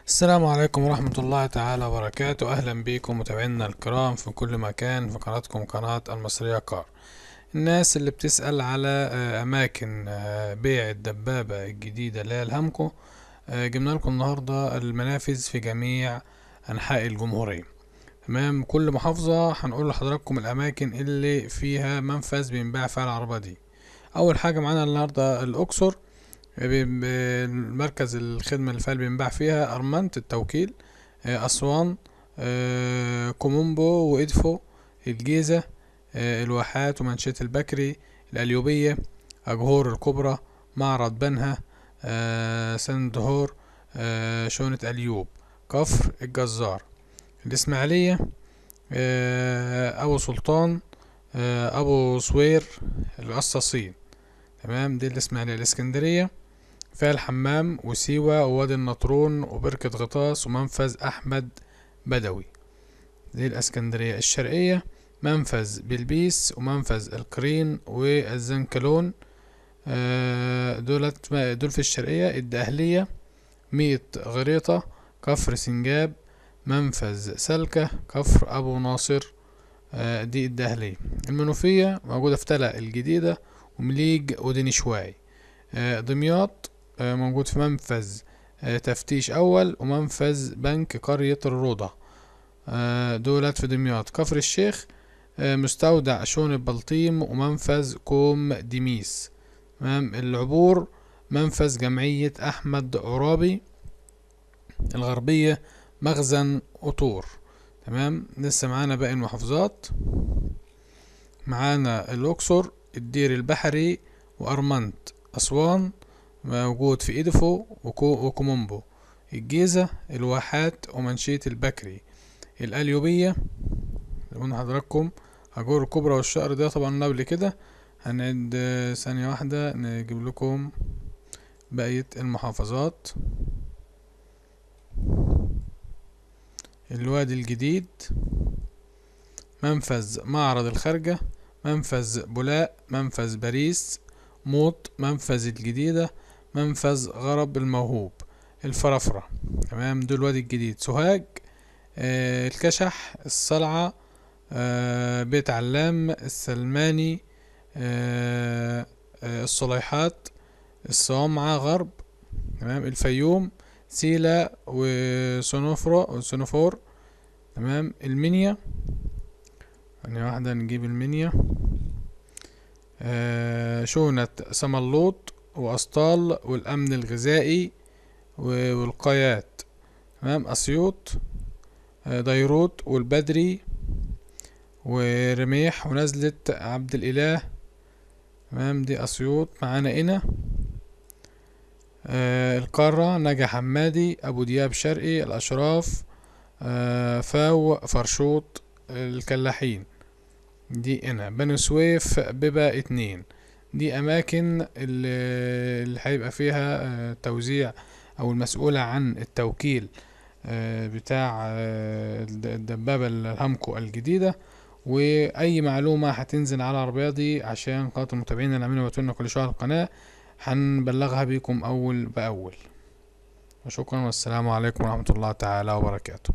السلام عليكم ورحمة الله تعالى وبركاته. أهلا بكم متابعينا الكرام في كل مكان في قناتكم قناة المصرية كار. الناس اللي بتسأل على أماكن بيع الدبابة الجديدة اللي هي الهامكو، جبنا لكم النهاردة المنافذ في جميع أنحاء الجمهورية. تمام، كل محافظة هنقول لحضراتكم الأماكن اللي فيها منفذ بينباع فيها العربة دي. أول حاجة معانا النهاردة الأقصر، مركز الخدمة اللي فيها بينباع فيها أرمنت التوكيل، أسوان، كومومبو وإدفو، الجيزة، الواحات ومنشية البكري، القليوبية، أجهور الكبرى، معرض بنها، سندهور، شونة أليوب، كفر الجزار، الإسماعيلية، أبو سلطان، أبو صوير، القصاصين. تمام، دي الإسماعيلية. الإسكندرية فيها الحمام وسيوة ووادي النطرون وبركة غطاس ومنفذ أحمد بدوي. دي الإسكندرية. الشرقية منفذ بلبيس ومنفذ القرين والزنكلون، دول في الشرقية. الدقهلية مية غريطة، كفر سنجاب، منفذ سلكة، كفر أبو ناصر، دي الدقهلية. المنوفية موجودة في تلة الجديدة ومليج ودنشواي. دمياط موجود في منفذ تفتيش أول ومنفذ بنك قرية الروضة، دولت في دمياط. كفر الشيخ مستودع شون البلطيم ومنفذ كوم ديميس. تمام. العبور منفذ جمعية أحمد عرابي. الغربية مخزن قطور. تمام، لسه معانا باقي المحافظات. معانا الأقصر، الدير البحري وأرمنت. أسوان موجود في إدفو وكومومبو. الجيزة الواحات ومنشية البكري. القليوبية قلنا حضراتكم أجور الكبرى والشقر، ده طبعا قبل كده. هنعد ثانية واحدة نجيب لكم بقية المحافظات. الوادي الجديد، منفذ معرض الخارجة، منفذ بولاق، منفذ باريس، موط، منفذ الجديدة، منفذ غرب الموهوب. الفرافرة. تمام، دول الوادي الجديد. سوهاج الكشح، الصلعة، بيت علام، السلماني، الصليحات، الصوامعة غرب. تمام. الفيوم سيلا وسنوفور. تمام. المنيا، ثانية واحدة نجيب المنيا. شونة سملوط وأسطال والأمن الغذائي والقايات. تمام. أسيوط ديروت والبدري ورميح ونزلة عبد الإله. تمام، دي أسيوط. معانا هنا القارة نجا حمادي، أبو دياب شرقي، الأشراف، فاو فرشوط، الكلاحين. دي هنا بني سويف بيبقى 2. دي أماكن اللي هيبقى فيها توزيع أو المسؤولة عن التوكيل بتاع الدبابة الهامكو الجديدة. وأي معلومة هتنزل على العربية دي عشان خاطر المتابعين اللي عاملين وتقولنا كل شوية على القناة هنبلغها بيكم أول بأول. وشكرا والسلام عليكم ورحمة الله تعالى وبركاته.